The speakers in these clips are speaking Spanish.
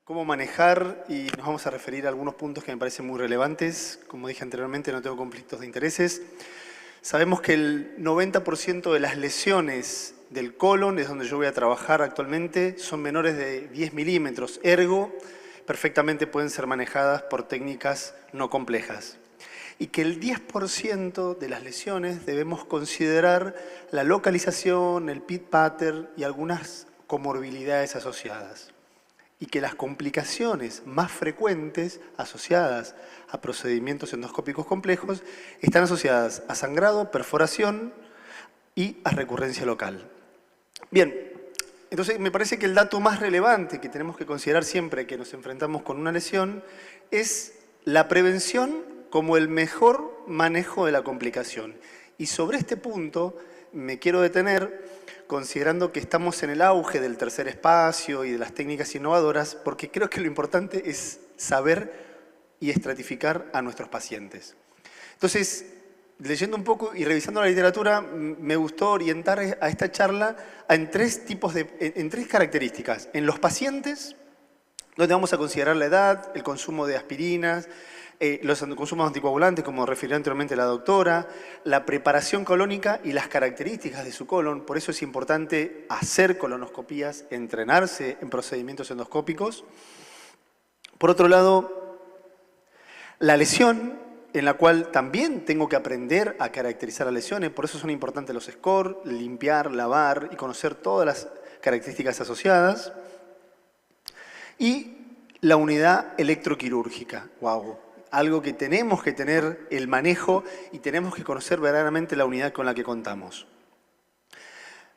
cómo manejar, y nos vamos a referir a algunos puntos que me parecen muy relevantes. Como dije anteriormente, no tengo conflictos de intereses. Sabemos que el 90% de las lesiones del colon, es donde yo voy a trabajar actualmente, son menores de 10 milímetros, ergo, perfectamente pueden ser manejadas por técnicas no complejas. Y que el 10% de las lesiones debemos considerar la localización, el pit pattern y algunas comorbilidades asociadas. Y que las complicaciones más frecuentes asociadas a procedimientos endoscópicos complejos están asociadas a sangrado, perforación y a recurrencia local. Bien, entonces me parece que el dato más relevante que tenemos que considerar siempre que nos enfrentamos con una lesión es la prevención como el mejor manejo de la complicación. Y sobre este punto me quiero detener considerando que estamos en el auge del tercer espacio y de las técnicas innovadoras, porque creo que lo importante es saber y estratificar a nuestros pacientes. Entonces, leyendo un poco y revisando la literatura, me gustó orientar a esta charla en tres características. En los pacientes, donde vamos a considerar la edad, el consumo de aspirinas, los consumos anticoagulantes, como refirió anteriormente la doctora, la preparación colónica y las características de su colon. Por eso es importante hacer colonoscopías, entrenarse en procedimientos endoscópicos. Por otro lado, la lesión, en la cual también tengo que aprender a caracterizar las lesiones, por eso son importantes los scores, limpiar, lavar y conocer todas las características asociadas. Y la unidad electroquirúrgica, wow, algo que tenemos que tener el manejo y tenemos que conocer verdaderamente la unidad con la que contamos.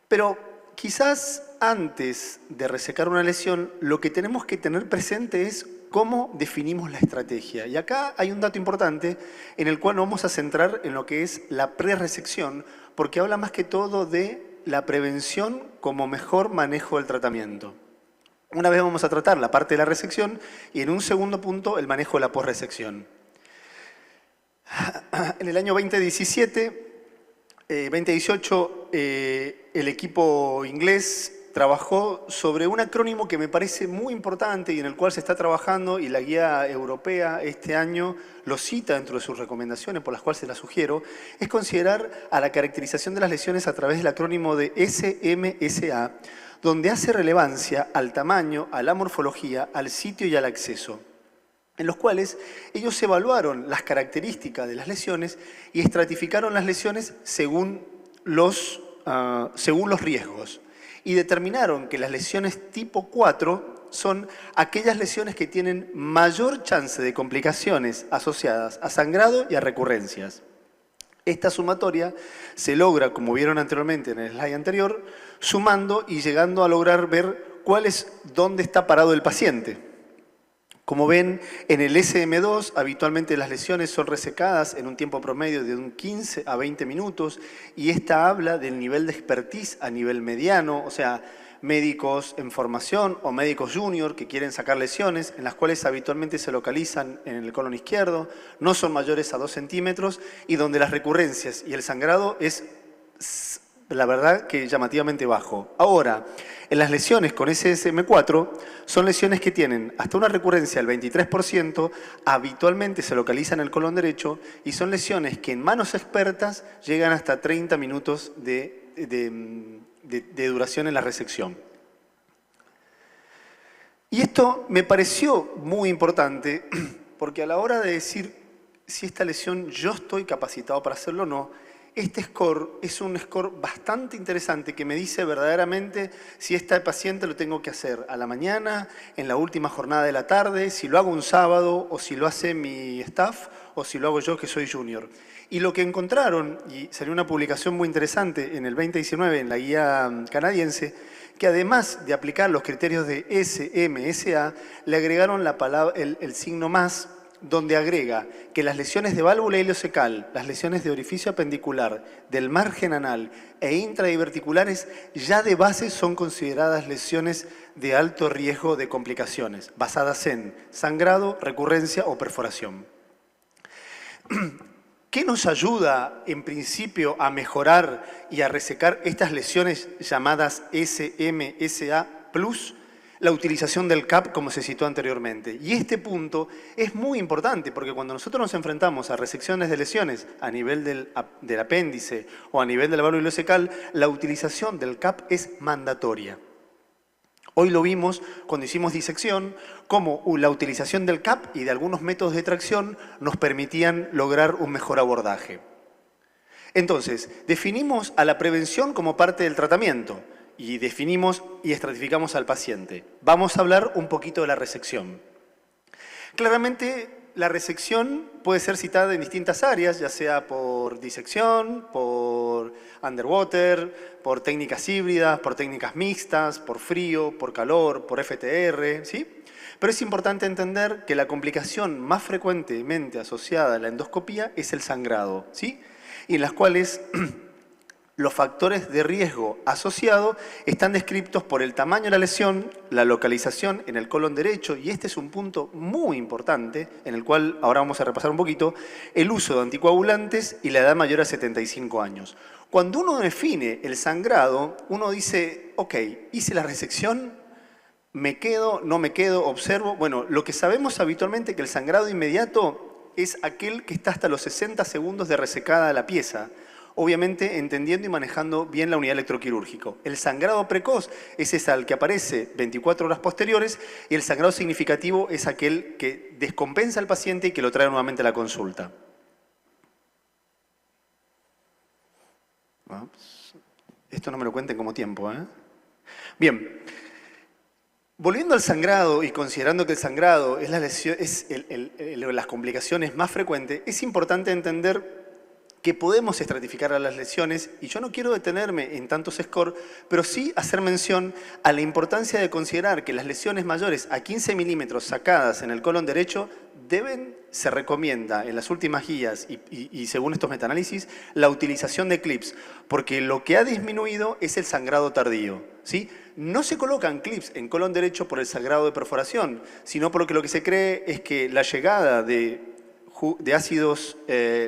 Pero quizás antes de resecar una lesión, lo que tenemos que tener presente es cómo definimos la estrategia. Y acá hay un dato importante en el cual nos vamos a centrar en lo que es la pre-resección, porque habla más que todo de la prevención como mejor manejo del tratamiento. Una vez vamos a tratar la parte de la resección y en un segundo punto el manejo de la posresección. En el año 2018, el equipo inglés trabajó sobre un acrónimo que me parece muy importante y en el cual se está trabajando, y la guía europea este año lo cita dentro de sus recomendaciones, por las cuales se las sugiero, es considerar a la caracterización de las lesiones a través del acrónimo de SMSA, donde hace relevancia al tamaño, a la morfología, al sitio y al acceso, en los cuales ellos evaluaron las características de las lesiones y estratificaron las lesiones según los riesgos. Y determinaron que las lesiones tipo 4 son aquellas lesiones que tienen mayor chance de complicaciones asociadas a sangrado y a recurrencias. Esta sumatoria se logra, como vieron anteriormente en el slide anterior, sumando y llegando a lograr ver dónde está parado el paciente. Como ven, en el SM2 habitualmente las lesiones son resecadas en un tiempo promedio de un 15 a 20 minutos y esta habla del nivel de expertise a nivel mediano, o sea, médicos en formación o médicos junior que quieren sacar lesiones, en las cuales habitualmente se localizan en el colon izquierdo, no son mayores a 2 centímetros y donde las recurrencias y el sangrado es, la verdad, que llamativamente bajo. Ahora, en las lesiones con SSM4 son lesiones que tienen hasta una recurrencia del 23%, habitualmente se localizan en el colon derecho y son lesiones que en manos expertas llegan hasta 30 minutos de duración en la resección. Y esto me pareció muy importante porque a la hora de decir si esta lesión yo estoy capacitado para hacerlo o no, este score es un score bastante interesante que me dice verdaderamente si este paciente lo tengo que hacer a la mañana, en la última jornada de la tarde, si lo hago un sábado o si lo hace mi staff o si lo hago yo que soy junior. Y lo que encontraron, y salió una publicación muy interesante en el 2019 en la guía canadiense, que además de aplicar los criterios de SMSA, le agregaron el signo más, donde agrega que las lesiones de válvula ileocecal, las lesiones de orificio apendicular, del margen anal e intradiverticulares ya de base son consideradas lesiones de alto riesgo de complicaciones, basadas en sangrado, recurrencia o perforación. ¿Qué nos ayuda, en principio, a mejorar y a resecar estas lesiones llamadas SMSA+? la utilización del CAP, como se citó anteriormente. Y este punto es muy importante, porque cuando nosotros nos enfrentamos a resecciones de lesiones a nivel del apéndice o a nivel del válvula ileocecal, la utilización del CAP es mandatoria. Hoy lo vimos cuando hicimos disección, cómo la utilización del CAP y de algunos métodos de tracción nos permitían lograr un mejor abordaje. Entonces, definimos a la prevención como parte del tratamiento y definimos y estratificamos al paciente. Vamos a hablar un poquito de la resección. Claramente, la resección puede ser citada en distintas áreas, ya sea por disección, por underwater, por técnicas híbridas, por técnicas mixtas, por frío, por calor, por FTR, ¿sí? Pero es importante entender que la complicación más frecuentemente asociada a la endoscopía es el sangrado, ¿sí? Y en las cuales los factores de riesgo asociado están descritos por el tamaño de la lesión, la localización en el colon derecho, y este es un punto muy importante, en el cual ahora vamos a repasar un poquito, el uso de anticoagulantes y la edad mayor a 75 años. Cuando uno define el sangrado, uno dice, ok, hice la resección, me quedo, no me quedo, observo. Bueno, lo que sabemos habitualmente es que el sangrado inmediato es aquel que está hasta los 60 segundos de resecada la pieza, obviamente entendiendo y manejando bien la unidad electroquirúrgica. El sangrado precoz es ese al que aparece 24 horas posteriores y el sangrado significativo es aquel que descompensa al paciente y que lo trae nuevamente a la consulta. Esto no me lo cuenten como tiempo, ¿eh? Bien. Volviendo al sangrado y considerando que el sangrado es las complicaciones más frecuentes, es importante entender que podemos estratificar a las lesiones, y yo no quiero detenerme en tantos scores, pero sí hacer mención a la importancia de considerar que las lesiones mayores a 15 milímetros sacadas en el colon derecho se recomienda en las últimas guías y según estos metaanálisis, la utilización de clips, porque lo que ha disminuido es el sangrado tardío, ¿sí? No se colocan clips en colon derecho por el sangrado de perforación, sino porque lo que se cree es que la llegada de ácidos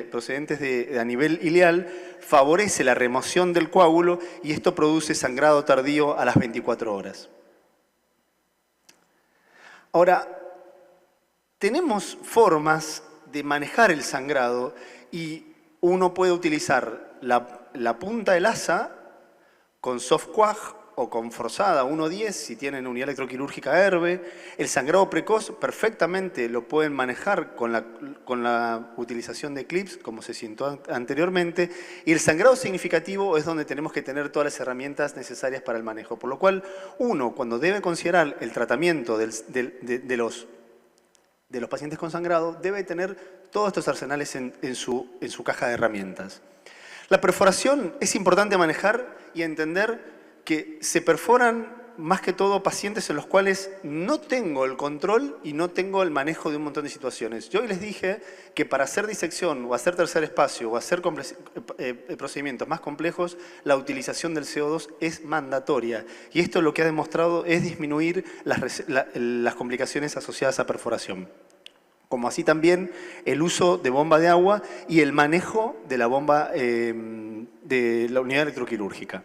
procedentes a nivel ileal favorece la remoción del coágulo y esto produce sangrado tardío a las 24 horas. Ahora, tenemos formas de manejar el sangrado y uno puede utilizar la punta del asa con soft quag o con forzada 1.10 si tienen unidad electroquirúrgica Herbe. El sangrado precoz perfectamente lo pueden manejar con la utilización de clips, como se citó anteriormente. Y el sangrado significativo es donde tenemos que tener todas las herramientas necesarias para el manejo. Por lo cual, uno, cuando debe considerar el tratamiento de los pacientes con sangrado, debe tener todos estos arsenales en su caja de herramientas. La perforación es importante manejar y entender que se perforan más que todo pacientes en los cuales no tengo el control y no tengo el manejo de un montón de situaciones. Yo hoy les dije que para hacer disección o hacer tercer espacio o hacer procedimientos más complejos, la utilización del CO2 es mandatoria. Y esto lo que ha demostrado es disminuir las complicaciones asociadas a perforación. Como así también el uso de bomba de agua y el manejo de la bomba de la unidad electroquirúrgica.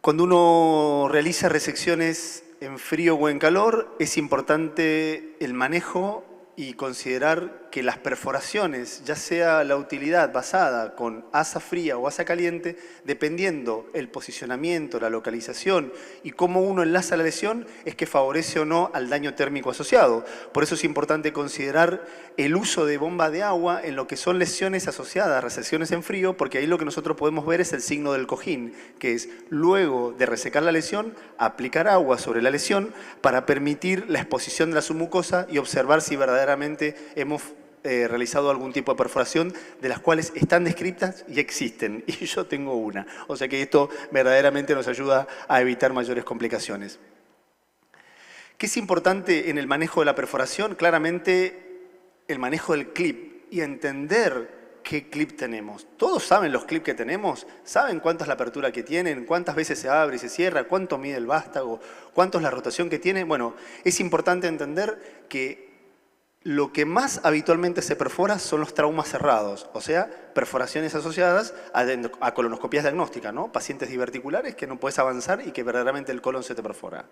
Cuando uno realiza resecciones en frío o en calor, es importante el manejo y considerar que las perforaciones, ya sea la utilidad basada con asa fría o asa caliente, dependiendo el posicionamiento, la localización y cómo uno enlaza la lesión, es que favorece o no al daño térmico asociado. Por eso es importante considerar el uso de bomba de agua en lo que son lesiones asociadas a resecciones en frío, porque ahí lo que nosotros podemos ver es el signo del cojín, que es luego de resecar la lesión, aplicar agua sobre la lesión para permitir la exposición de la submucosa y observar si verdaderamente hemos realizado algún tipo de perforación de las cuales están descritas y existen. Y yo tengo una. O sea que esto verdaderamente nos ayuda a evitar mayores complicaciones. ¿Qué es importante en el manejo de la perforación? Claramente el manejo del clip y entender qué clip tenemos. Todos saben los clips que tenemos, saben cuánto es la apertura que tienen, cuántas veces se abre y se cierra, cuánto mide el vástago, cuánto es la rotación que tiene. Bueno, es importante entender que Lo que más habitualmente se perfora son los traumas cerrados, o sea, perforaciones asociadas a colonoscopías diagnósticas, ¿no? Pacientes diverticulares que no puedes avanzar y que verdaderamente el colon se te perfora.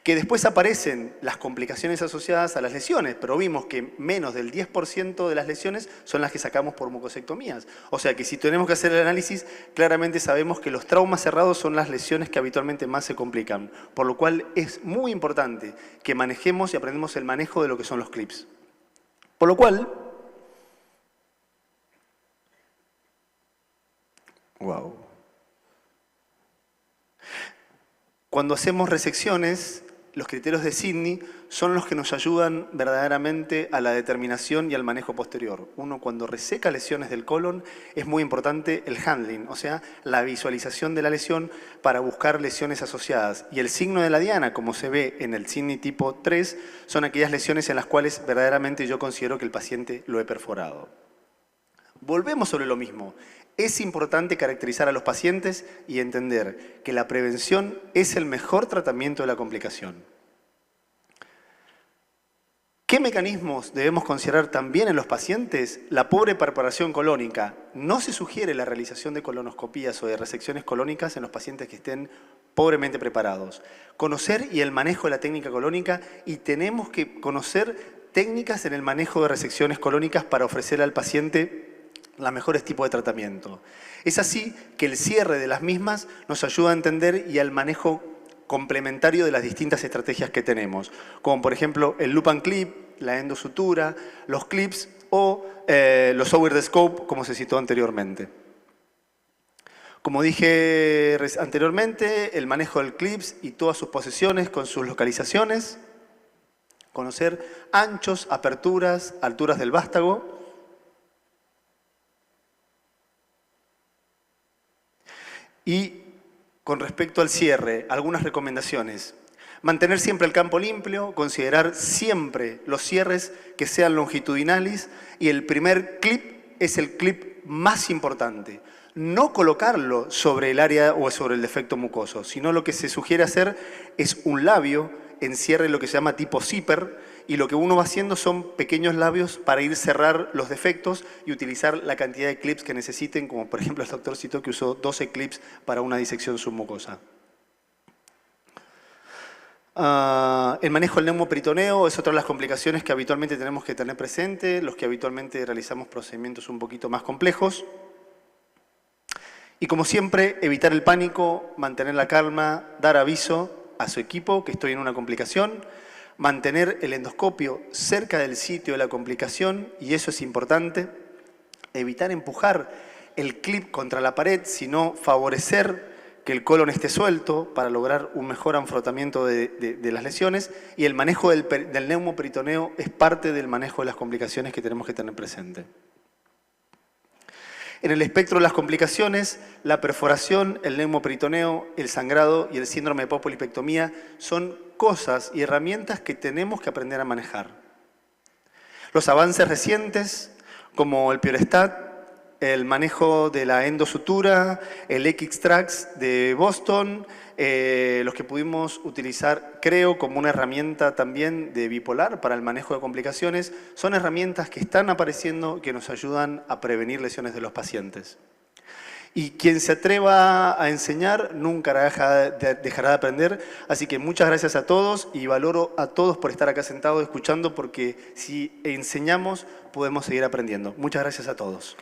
Que después aparecen las complicaciones asociadas a las lesiones, pero vimos que menos del 10% de las lesiones son las que sacamos por mucosectomías. O sea que si tenemos que hacer el análisis, claramente sabemos que los traumas cerrados son las lesiones que habitualmente más se complican. Por lo cual es muy importante que manejemos y aprendamos el manejo de lo que son los clips. Por lo cual, cuando hacemos resecciones, los criterios de Sidney son los que nos ayudan verdaderamente a la determinación y al manejo posterior. Uno, cuando reseca lesiones del colon, es muy importante el handling, o sea, la visualización de la lesión para buscar lesiones asociadas. Y el signo de la diana, como se ve en el Sidney tipo 3, son aquellas lesiones en las cuales verdaderamente yo considero que el paciente lo he perforado. Volvemos sobre lo mismo. Es importante caracterizar a los pacientes y entender que la prevención es el mejor tratamiento de la complicación. ¿Qué mecanismos debemos considerar también en los pacientes? La pobre preparación colónica. No se sugiere la realización de colonoscopías o de resecciones colónicas en los pacientes que estén pobremente preparados. Conocer y el manejo de la técnica colónica, y tenemos que conocer técnicas en el manejo de resecciones colónicas para ofrecer al paciente los mejores tipos de tratamiento. Es así que el cierre de las mismas nos ayuda a entender y al manejo complementario de las distintas estrategias que tenemos, como por ejemplo el loop and clip, la endosutura, los clips o los over the scope, como se citó anteriormente. Como dije anteriormente, el manejo del clips y todas sus posiciones con sus localizaciones, conocer anchos, aperturas, alturas del vástago. Y con respecto al cierre, algunas recomendaciones. Mantener siempre el campo limpio, considerar siempre los cierres que sean longitudinales y el primer clip es el clip más importante. No colocarlo sobre el área o sobre el defecto mucoso, sino lo que se sugiere hacer es un labio en cierre, lo que se llama tipo zipper, y lo que uno va haciendo son pequeños labios para ir cerrar los defectos y utilizar la cantidad de clips que necesiten, como por ejemplo el doctor citó que usó 12 clips para una disección submucosa. El manejo del neumoperitoneo es otra de las complicaciones que habitualmente tenemos que tener presente, los que habitualmente realizamos procedimientos un poquito más complejos. Y como siempre, evitar el pánico, mantener la calma, dar aviso a su equipo que estoy en una complicación, mantener el endoscopio cerca del sitio de la complicación, y eso es importante, evitar empujar el clip contra la pared, sino favorecer que el colon esté suelto para lograr un mejor afrontamiento de las lesiones, y el manejo del neumoperitoneo es parte del manejo de las complicaciones que tenemos que tener presente. En el espectro de las complicaciones, la perforación, el neumoperitoneo, el sangrado y el síndrome de popolipectomía son cosas y herramientas que tenemos que aprender a manejar. Los avances recientes, como el Piorestat, el manejo de la endosutura, el X-Trax de Boston, los que pudimos utilizar, creo, como una herramienta también de bipolar para el manejo de complicaciones, son herramientas que están apareciendo que nos ayudan a prevenir lesiones de los pacientes. Y quien se atreva a enseñar nunca dejará de aprender, así que muchas gracias a todos y valoro a todos por estar acá sentados escuchando, porque si enseñamos podemos seguir aprendiendo. Muchas gracias a todos.